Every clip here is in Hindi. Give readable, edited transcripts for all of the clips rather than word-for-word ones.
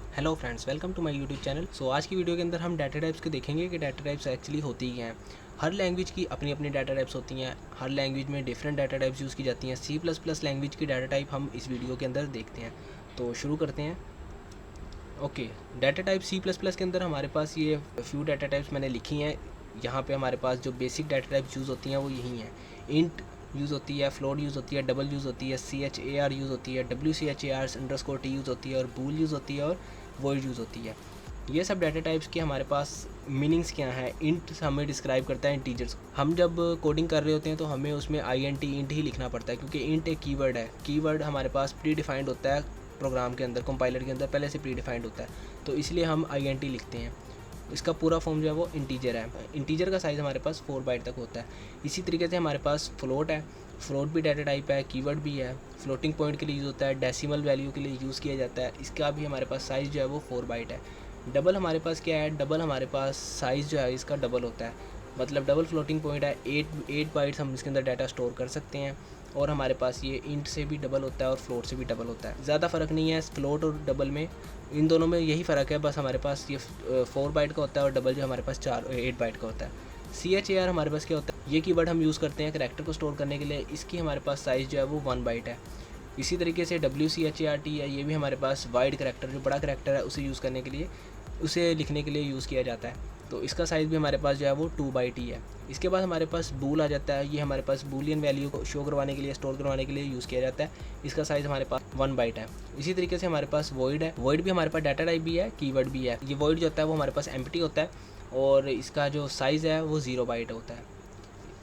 Hello friends, welcome to my YouTube channel. आज की वीडियो के अंदर हम डाटा टाइप्स को देखेंगे कि डाटा टाइप्स एक्चुअली होती क्या हैं। हर लैंग्वेज की अपनी अपनी डाटा टाइप्स होती हैं। हर लैंग्वेज में डिफरेंट डाटा टाइप्स यूज़ की जाती हैं। सी प्लस प्लस लैंग्वेज की डाटा टाइप हम इस वीडियो के अंदर देखते हैं। तो शुरू करते हैं। Okay, data type C plus plus के अंदर हमारे पास ये फ्यू डाटा टाइप्स मैंने लिखी हैं। यहाँ पे हमारे पास जो बेसिक डाटा टाइप्स यूज़ होती हैं वो यही हैं। इंट यूज़ होती है, फ्लोट यूज़ होती है, डबल यूज़ होती है, CHAR यूज़ होती है, WCHAR_T यूज़ होती है, और बूल यूज़ होती है, और वॉइड यूज़ होती है। ये सब डाटा टाइप्स के हमारे पास मीनिंग्स क्या हैं। इंट हमें डिस्क्राइब करता है इंटीजर्स। हम जब कोडिंग कर रहे होते हैं तो हमें उसमें INT इंट ही लिखना पड़ता है, क्योंकि इंट एक कीवर्ड है। कीवर्ड हमारे पास प्री डिफाइंड होता है प्रोग्राम के अंदर, कंपाइलर के अंदर पहले से प्री डिफाइंड होता है, तो इसलिए हम INT लिखते हैं। इसका पूरा फॉर्म जो है वो इंटीजर है। इंटीजर का साइज़ हमारे पास 4 बाइट तक होता है। इसी तरीके से हमारे पास फ्लोट है। फ्लोट भी डाटा टाइप है, कीवर्ड भी है। फ्लोटिंग पॉइंट के लिए यूज़ होता है, डेसिमल वैल्यू के लिए यूज़ किया जाता है। इसका भी हमारे पास साइज़ जो है वो 4 बाइट है। डबल हमारे पास क्या है, डबल हमारे पास साइज़ जो है इसका डबल होता है, मतलब डबल फ्लोटिंग पॉइंट है। 8 बाइट्स हम इसके अंदर डाटा स्टोर कर सकते हैं। और हमारे पास ये इंट से भी डबल होता है और फ्लोट से भी डबल होता है। ज़्यादा फ़र्क नहीं है फ्लोट और डबल में, इन दोनों में यही फ़र्क है। बस हमारे पास ये 4 बाइट का होता है और डबल जो हमारे पास 8 बाइट का होता है। CHAR हमारे पास क्या होता है, ये कीवर्ड हम यूज़ करते हैं करैक्टर को स्टोर करने के लिए। इसकी हमारे पास साइज़ जो है वो 1 बाइट है। इसी तरीके से WCHART है, ये भी हमारे पास वाइड करैक्टर, जो बड़ा करैक्टर है उसे यूज़ करने के लिए, उसे लिखने के लिए यूज़ किया जाता है। तो इसका साइज़ भी हमारे पास जो है वो 2 बाइट ही है। इसके बाद हमारे पास बूल आ जाता है। ये हमारे पास बूलियन वैल्यू को शो करवाने के लिए, स्टोर करवाने के लिए यूज़ किया जाता है। इसका साइज़ हमारे पास 1 बाइट है। इसी तरीके से हमारे पास वॉइड है। वॉइड भी हमारे पास डाटा टाइप भी है, कीवर्ड भी है। ये वॉइड जो होता है वो हमारे पास एम्प्टी होता है और इसका जो साइज़ है वो 0 बाइट होता है।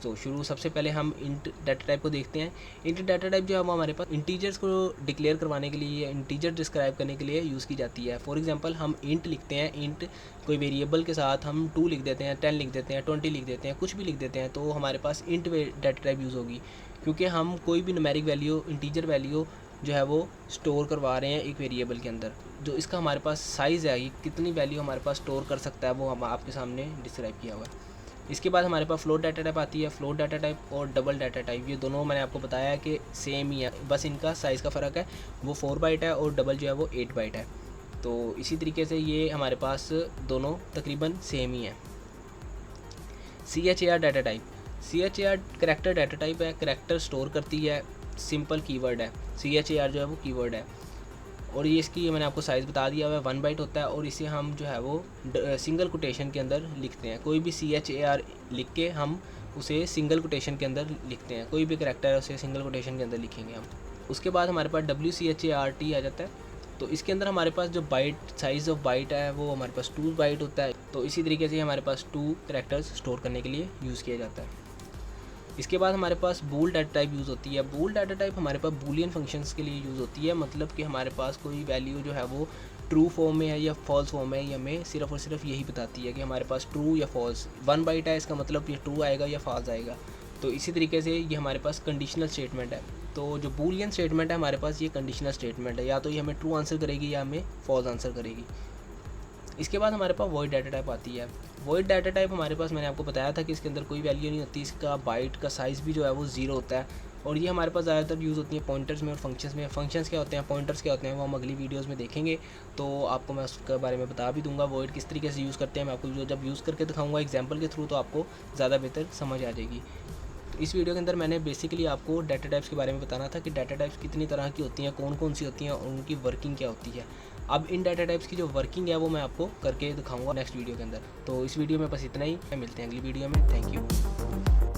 तो सबसे पहले हम इंट डाटा टाइप को देखते हैं। इंट डाटा टाइप जो है वो हमारे पास इंटीजर्स को डिक्लेयर करवाने के लिए, इंटीजर डिस्क्राइब करने के लिए यूज़ की जाती है। फॉर एग्जांपल हम इंट लिखते हैं, इंट कोई वेरिएबल के साथ हम 2 लिख देते हैं, 10 लिख देते हैं, 20 लिख देते हैं, कुछ भी लिख देते हैं, तो हमारे पास इंट डाटा टाइप यूज़ होगी। क्योंकि हम कोई भी न्यूमेरिक वैल्यू, इंटीजर वैल्यू जो है वो स्टोर करवा रहे हैं एक वेरिएबल के अंदर। जो इसका हमारे पास साइज़ है, ये कितनी वैल्यू हमारे पास स्टोर कर सकता है, वो हम आपके सामने डिस्क्राइब किया हुआ है। इसके बाद हमारे पास फ्लोट डाटा टाइप आती है। फ्लोट डाटा टाइप और डबल डाटा टाइप, ये दोनों मैंने आपको बताया है कि सेम ही है, बस इनका साइज़ का फ़र्क है। वो 4 बाइट है और डबल जो है वो 8 बाइट है। तो इसी तरीके से ये हमारे पास दोनों तकरीबन सेम ही है। CHAR data type, CHAR character data type है, करैक्टर स्टोर करती है, सिंपल कीवर्ड है। CHAR जो है वो कीवर्ड है, और ये मैंने आपको साइज़ बता दिया हुआ है, 1 बाइट होता है। और इसे हम जो है वो सिंगल कोटेशन के अंदर लिखते हैं। कोई भी CHAR लिख के हम उसे सिंगल कोटेशन के अंदर लिखते हैं। कोई भी करैक्टर है उसे सिंगल कोटेशन के अंदर लिखेंगे हम। उसके बाद हमारे पास WCHART आ जाता है। तो इसके अंदर हमारे पास जो बाइट, साइज़ ऑफ बाइट है वो हमारे पास 2 बाइट होता है। तो इसी तरीके से हमारे पास 2 करैक्टर्स स्टोर करने के लिए यूज़ किया जाता है। इसके बाद हमारे पास बूल डाटा टाइप यूज़ होती है। बूल डाटा टाइप हमारे पास बूलियन फंक्शंस के लिए यूज़ होती है, मतलब कि हमारे पास कोई वैल्यू जो है वो ट्रू फॉर्म में है या फॉल्स फॉर्म में है, ये हमें सिर्फ और सिर्फ यही बताती है कि हमारे पास ट्रू या फॉल्स। 1 बाइट है, इसका मतलब ये ट्रू आएगा या फॉल्स आएगा। तो इसी तरीके से ये हमारे पास कंडीशनल स्टेटमेंट है। तो जो बूलियन स्टेटमेंट है हमारे पास, ये कंडीशनल स्टेटमेंट है, या तो ये हमें ट्रू आंसर करेगी या हमें फॉल्स आंसर करेगी। इसके बाद हमारे पास वॉइड डाटा टाइप आती है। वॉइड डाटा टाइप हमारे पास, मैंने आपको बताया था कि इसके अंदर कोई वैल्यू नहीं होती। इसका बाइट का साइज़ भी जो है वो 0 होता है। और ये हमारे पास ज़्यादातर यूज़ होती है पॉइंटर्स में और फंक्शंस में। फंक्शंस क्या होते हैं, पॉइंटर्स क्या होते हैं, वो हम अगली वीडियोज़ में देखेंगे, तो आपको मैं उसके बारे में बता भी दूंगा। वॉइड किस तरीके से यूज़ करते हैं मैं आपको जब यूज़ करके दिखाऊंगा एग्जाम्पल के थ्रू, तो आपको ज़्यादा बेहतर समझ आ जाएगी। इस वीडियो के अंदर मैंने बेसिकली आपको डाटा टाइप्स के बारे में बताना था कि डाटा टाइप्स कितनी तरह की होती हैं, कौन कौन सी होती हैं और उनकी वर्किंग क्या होती है। अब इन डाटा टाइप्स की जो वर्किंग है वो मैं आपको करके दिखाऊंगा नेक्स्ट वीडियो के अंदर। तो इस वीडियो में बस इतना ही, मिलते हैं अगली वीडियो में। Thank you.